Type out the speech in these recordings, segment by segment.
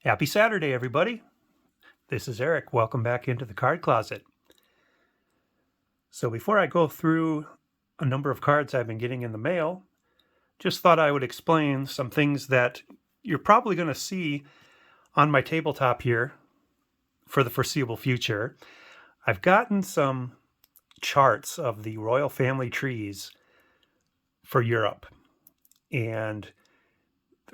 Happy Saturday, everybody. This is Eric. Welcome back into the card closet. So, before I go through a number of cards I've been getting in the mail, just thought I would explain some things that you're probably going to see on my tabletop here for the foreseeable future. I've gotten some charts of the royal family trees for Europe and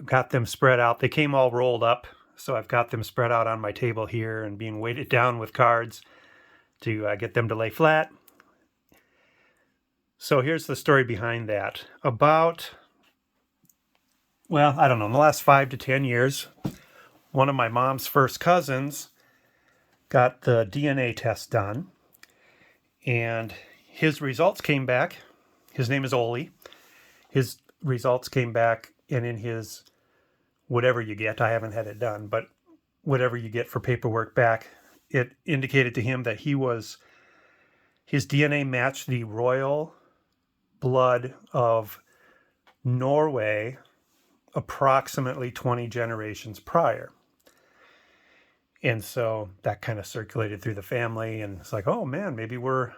got them spread out. They came all rolled up, so I've got them spread out on my table here and being weighted down with cards to get them to lay flat. So here's the story behind that. About, I don't know, in the last 5 to 10 years, one of my mom's first cousins got the DNA test done, and his results came back. His name is Oli. His results came back, and in his whatever you get, I haven't had it done, but whatever you get for paperwork back, it indicated to him that his DNA matched the royal blood of Norway approximately 20 generations prior. And so that kind of circulated through the family, and it's like, oh man, maybe we're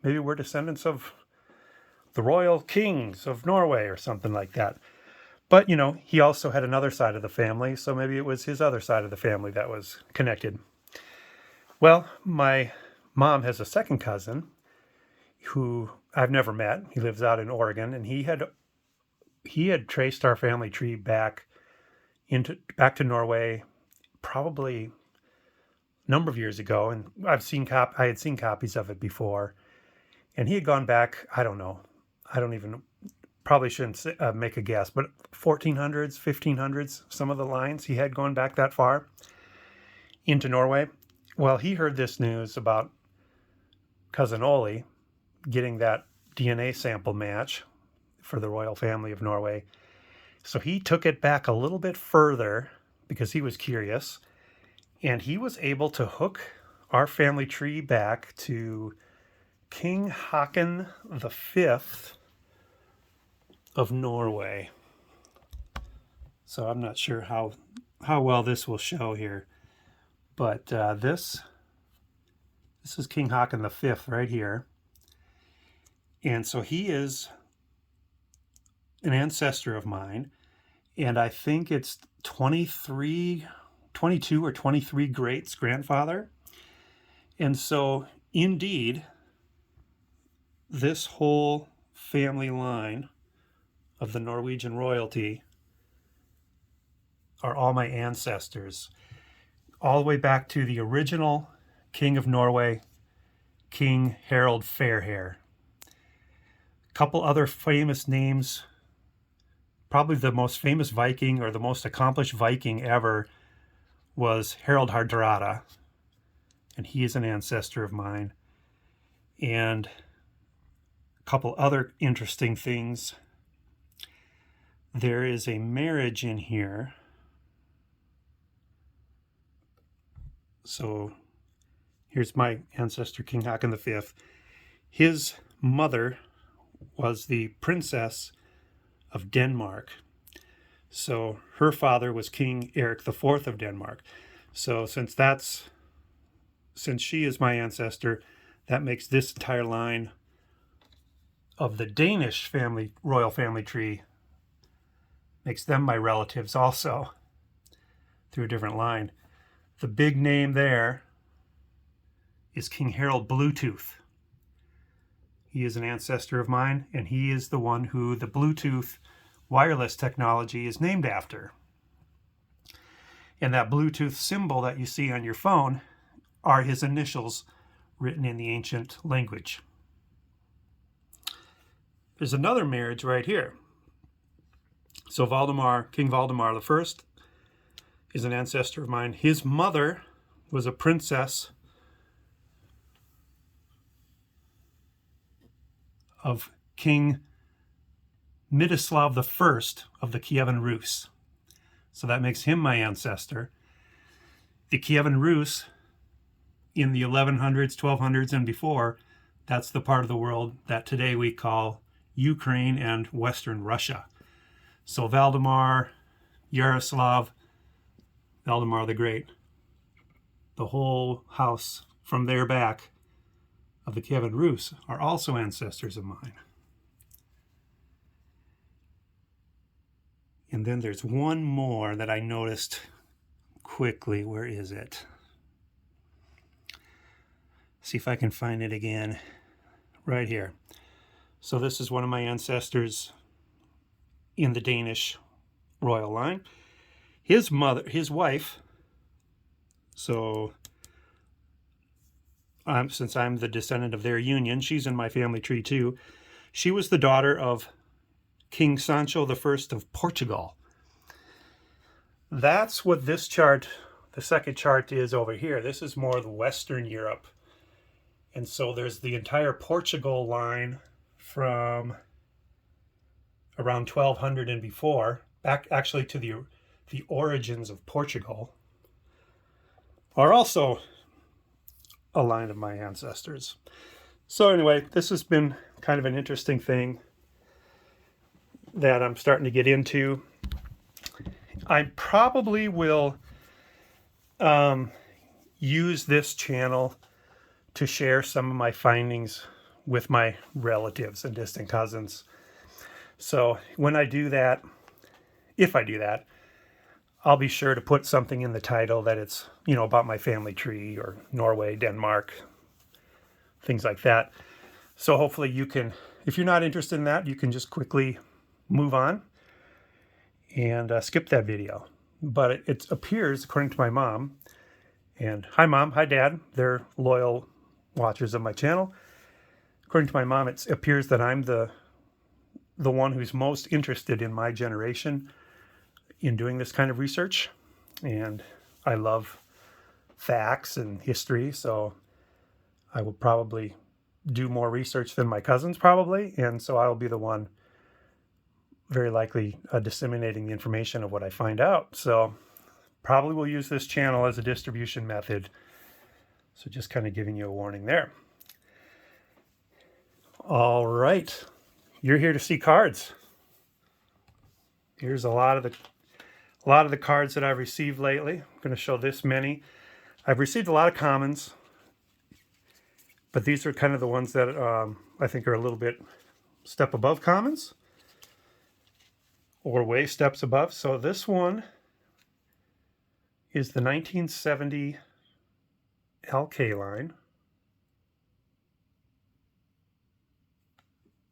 descendants of the royal kings of Norway or something like that. But he also had another side of the family, so maybe it was his other side of the family that was connected. Well, my mom has a second cousin who I've never met. He lives out in Oregon, and he had traced our family tree back to Norway probably a number of years ago, and I had seen copies of it before, and he had gone back, I don't know, probably shouldn't make a guess, but 1400s, 1500s, some of the lines he had gone back that far into Norway. Well, he heard this news about cousin Oli getting that DNA sample match for the royal family of Norway. So he took it back a little bit further because he was curious, and he was able to hook our family tree back to King Haakon V of Norway. So I'm not sure how well this will show here, but this is King Haakon V right here. And so he is an ancestor of mine, and I think it's 22 or 23 greats grandfather. And so indeed, this whole family line of the Norwegian royalty are all my ancestors, all the way back to the original king of Norway, King Harald Fairhair. A couple other famous names. Probably the most famous Viking, or the most accomplished Viking ever, was Harald Hardrada, and he is an ancestor of mine. And a couple other interesting things. There is a marriage in here. So here's my ancestor, King Haakon V. His mother was the princess of Denmark. So her father was King Eric IV of Denmark. So since she is my ancestor, that makes this entire line of the Danish royal family tree, makes them my relatives also through a different line. The big name there is King Harold Bluetooth. He is an ancestor of mine, and he is the one who the Bluetooth wireless technology is named after. And that Bluetooth symbol that you see on your phone are his initials written in the ancient language. There's another marriage right here. So King Valdemar I is an ancestor of mine. His mother was a princess of King Midislav I of the Kievan Rus. So that makes him my ancestor. The Kievan Rus in the 1100s, 1200s, and before, that's the part of the world that today we call Ukraine and Western Russia. So Valdemar, Yaroslav, Valdemar the Great. The whole house from there back of the Kevin Roos are also ancestors of mine. And then there's one more that I noticed quickly. Where is it? See if I can find it again. Right here. So this is one of my ancestors in the Danish royal line. His wife, so since I'm the descendant of their union, she's in my family tree too. She was the daughter of King Sancho I of Portugal. That's what this chart, the second chart, is over here. This is more the Western Europe. And so there's the entire Portugal line from around 1200 and before, back actually to the origins of Portugal, are also a line of my ancestors. So anyway, this has been kind of an interesting thing that I'm starting to get into. I probably will use this channel to share some of my findings with my relatives and distant cousins. So when I do that, if I do that, I'll be sure to put something in the title that it's, about my family tree or Norway, Denmark, things like that. So hopefully you can, if you're not interested in that, you can just quickly move on and skip that video. But it appears, according to my mom, and hi Mom, hi Dad, they're loyal watchers of my channel. According to my mom, it appears that I'm the one who's most interested in my generation in doing this kind of research. And I love facts and history, so I will probably do more research than my cousins probably, and so I'll be the one very likely disseminating the information of what I find out. So probably will use this channel as a distribution method. So just kind of giving you a warning there. All right, you're here to see cards. Here's a lot of the cards that I've received lately. I'm going to show this many. I've received a lot of commons, but these are kind of the ones that I think are a little bit step above commons, or way steps above. So this one is the 1970 LK line.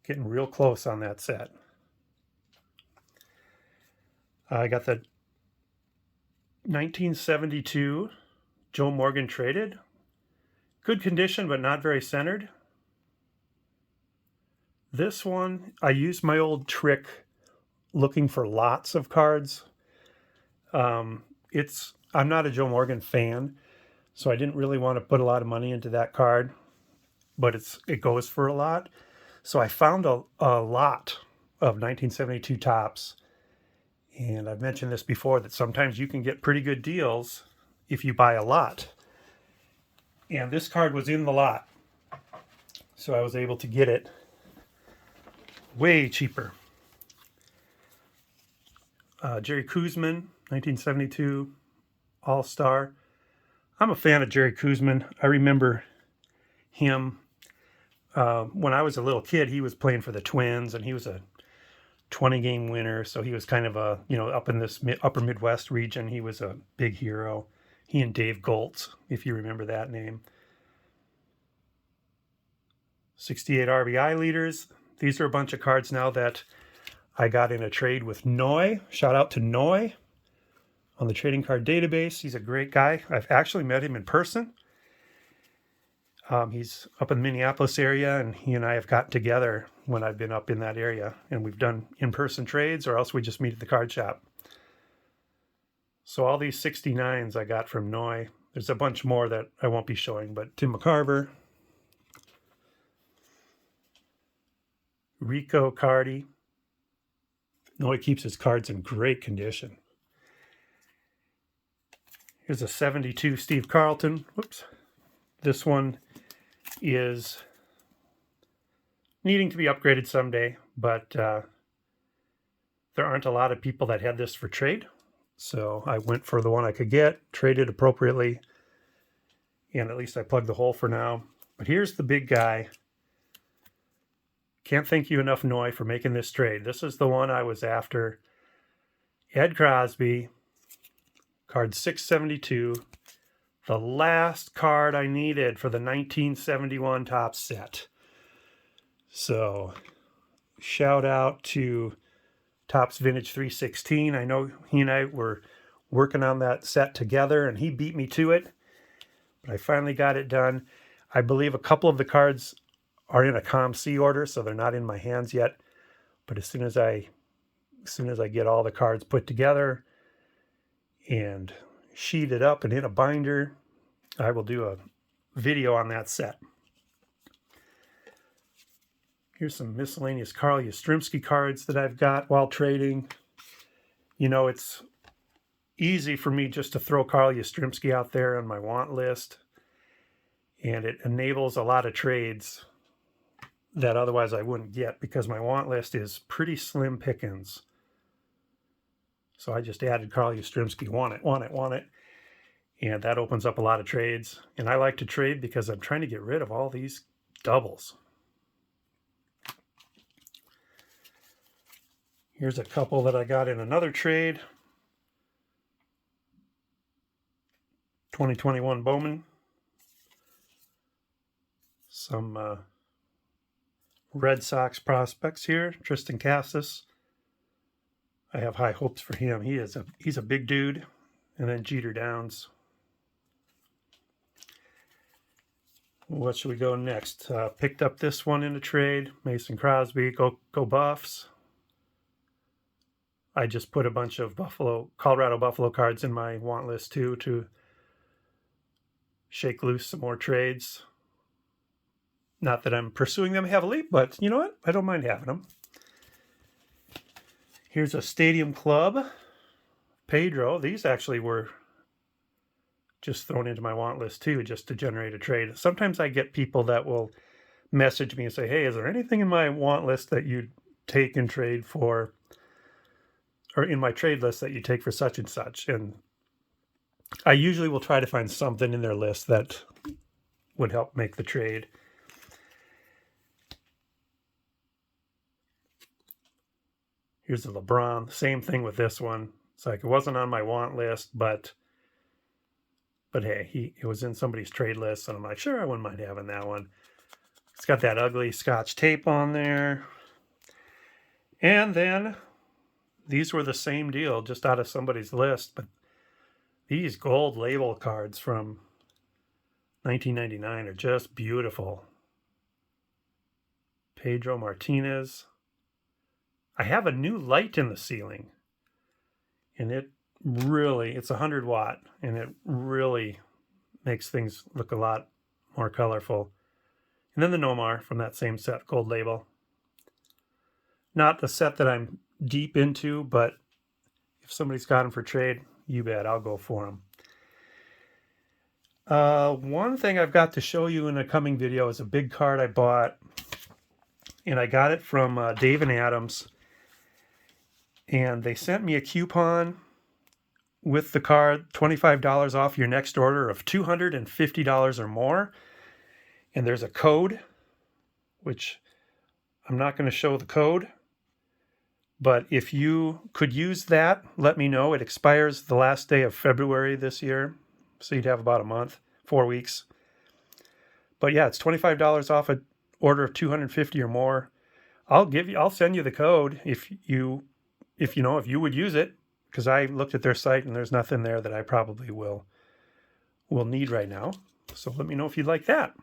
Getting real close on that set. I got the 1972 Joe Morgan Traded. Good condition, but not very centered. This one, I used my old trick looking for lots of cards. I'm not a Joe Morgan fan, so I didn't really want to put a lot of money into that card, but it goes for a lot. So I found a lot of 1972 tops, and I've mentioned this before that sometimes you can get pretty good deals if you buy a lot. And this card was in the lot, so I was able to get it way cheaper. Jerry Koosman, 1972 All-Star. I'm a fan of Jerry Koosman. I remember him when I was a little kid. He was playing for the Twins, and he was a 20-game winner, so he was kind of a, up in this upper Midwest region, he was a big hero. He and Dave Goltz, if you remember that name. 68 RBI leaders. These are a bunch of cards now that I got in a trade with Noy. Shout out to Noy on the trading card database. He's a great guy. I've actually met him in person. He's up in the Minneapolis area, and he and I have gotten together when I've been up in that area, and we've done in-person trades, or else we just meet at the card shop. So all these 69s I got from Noy. There's a bunch more that I won't be showing, but Tim McCarver, Rico Cardi. Noy keeps his cards in great condition. Here's a 72 Steve Carlton. Whoops. This one is needing to be upgraded someday, but there aren't a lot of people that had this for trade. So I went for the one I could get, traded appropriately, and at least I plugged the hole for now. But here's the big guy. Can't thank you enough, Noy, for making this trade. This is the one I was after. Ed Crosby, card 672. The last card I needed for the 1971 Topps set. So, shout out to Topps Vintage 316. I know he and I were working on that set together, and he beat me to it. But I finally got it done. I believe a couple of the cards are in a COM-C order, so they're not in my hands yet. But as soon as I get all the cards put together and sheeted up and in a binder, I will do a video on that set. Here's some miscellaneous Carl Yastrzemski cards that I've got while trading. You know, it's easy for me just to throw Carl Yastrzemski out there on my want list, and it enables a lot of trades that otherwise I wouldn't get because my want list is pretty slim pickings. So I just added Carl Yastrzemski, want it. And that opens up a lot of trades. And I like to trade because I'm trying to get rid of all these doubles. Here's a couple that I got in another trade. 2021 Bowman. Some Red Sox prospects here. Tristan Casas. I have high hopes for him. He's a big dude. And then Jeter Downs. What should we go next? Picked up this one in a trade. Mason Crosby. Go Buffs. I just put a bunch of Colorado Buffalo cards in my want list too to shake loose some more trades. Not that I'm pursuing them heavily, but you know what? I don't mind having them. Here's a Stadium Club. Pedro. These actually were just thrown into my want list too, just to generate a trade. Sometimes I get people that will message me and say, hey, is there anything in my want list that you'd take and trade for, or in my trade list that you take for such and such? And I usually will try to find something in their list that would help make the trade. Here's the LeBron. Same thing with this one. It's like it wasn't on my want list, but hey, it was in somebody's trade list, and I'm like, sure, I wouldn't mind having that one. It's got that ugly Scotch tape on there. And then these were the same deal, just out of somebody's list, but these gold label cards from 1999 are just beautiful. Pedro Martinez. I have a new light in the ceiling, and it's 100 watt, and it really makes things look a lot more colorful. And then the Nomar from that same set, gold label. Not the set that I'm deep into, but if somebody's got them for trade, you bet, I'll go for them. One thing I've got to show you in a coming video is a big card I bought, and I got it from Dave and Adams, and they sent me a coupon with the card, $25 off your next order of $250 or more. And there's a code, which I'm not going to show the code, but if you could use that, let me know. It expires the last day of February this year, so you'd have about a month, 4 weeks. But yeah, it's $25 off an order of $250 or more. I'll send you the code if you would use it, because I looked at their site and there's nothing there that I probably will need right now. So let me know if you'd like that.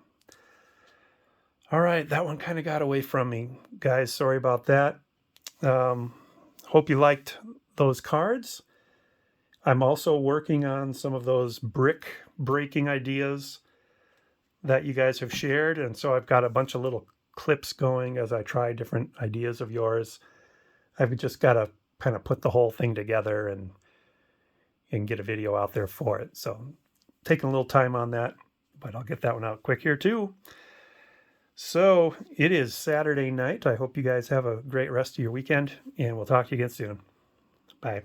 All right, that one kind of got away from me, guys. Sorry about that. Hope you liked those cards. I'm also working on some of those brick breaking ideas that you guys have shared, and so I've got a bunch of little clips going as I try different ideas of yours. I've just got to kind of put the whole thing together and get a video out there for it. So taking a little time on that, but I'll get that one out quick here too. So it is Saturday night. I hope you guys have a great rest of your weekend, and we'll talk to you again soon. Bye.